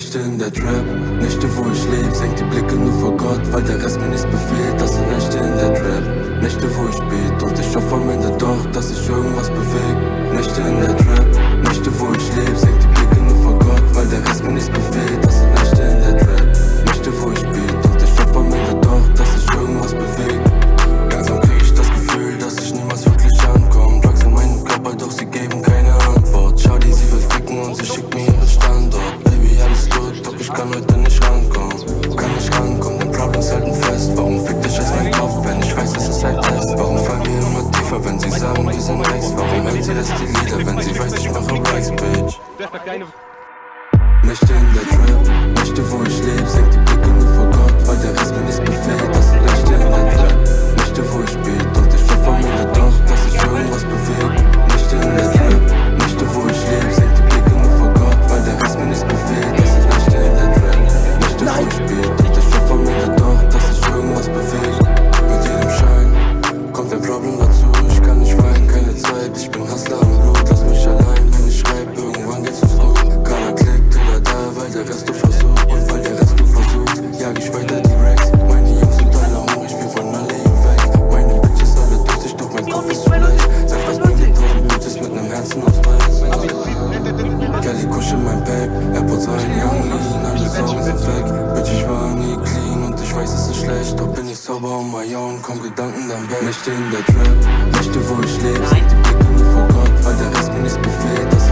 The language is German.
Nächte in der Trap, Nächte wo ich leb, senk die Blicke nur vor Gott, weil der Rest mir nichts befehlt. Das sind Nächte in der Trap, Nächte wo ich bete und ich hoffe am Ende doch, dass sich irgendwas bewegt. Nächte in der Trap, Nächte wo ich leb, senk die Blicke nur vor Gott, weil der Rest mir nichts befehlt. Das sind Nächte in der Trap, Nächte wo ich bete und ich hoffe am Ende doch, dass sich irgendwas bewegt. Langsam krieg ich das Gefühl, dass ich niemals wirklich ankomme. Drugs in meinem Körper, doch sie geben keine Antwort. Schau die, sie will ficken und sie schickt mir ihren Standort. Baby, alles gut, doch ich kann heute nicht rankommen. Kann nicht rankommen, denn Problems halten fest. Warum fickt dich aus meinem Kopf, wenn ich weiß, es ist ein Test? Warum fallen wir immer tiefer, wenn sie sagen, wir sind nice? Warum hört sie erst die Lieder, wenn sie weiß, ich mache Rice, Bitch? Nächte in der Trap, Nächte wo ich leb, senk die Blicke nur vor Gott, weil der Rest mir nichts befehlt. Das sind Nächte in der Trap, Nächte wo ich bete und ich hoffe am Ende doch, dass sich irgendwas bewegt. Nächte in der Trap, Nächte wo ich leb, senk die Blicke nur vor Gott, weil der Rest mir nichts befehlt. Das sind Nächte in der Trap, Nächte wo ich bete und ich hoffe am Ende doch, dass sich irgendwas bewegt. Mit jedem Schein kommt ein Problem dazu, ich kann nicht weinen, keine Zeit, ich bin Hustler im Blut, lass mich allein, wenn ich schreib, irgendwann geht's uns gut. Keiner klickt oder da, weil der Rest du versucht und weil der Rest du versuchst, jag ich weiter die Racks. Meine Jungs sind alle hungrig, wir wollen alle hier weg. Meine Bitches alle durstig, doch mein Kopf ist zu leicht. Sag, was bringt die 1000 Bitches mit nem Herzen aus Preis? Kelly kuschel mein Babe, AirPods rein, Young Lean, alle Sorgen sind weg. Bitch, ich war nie clean und ich weiß, es ist schlecht, doch bin ich sauber um mein Jahr und komm Gedanken dann weg. Nächte in der Trap, Nächte wo ich leb, senk die Blicke nur vor Gott, weil der Rest mir nichts befehlt. Das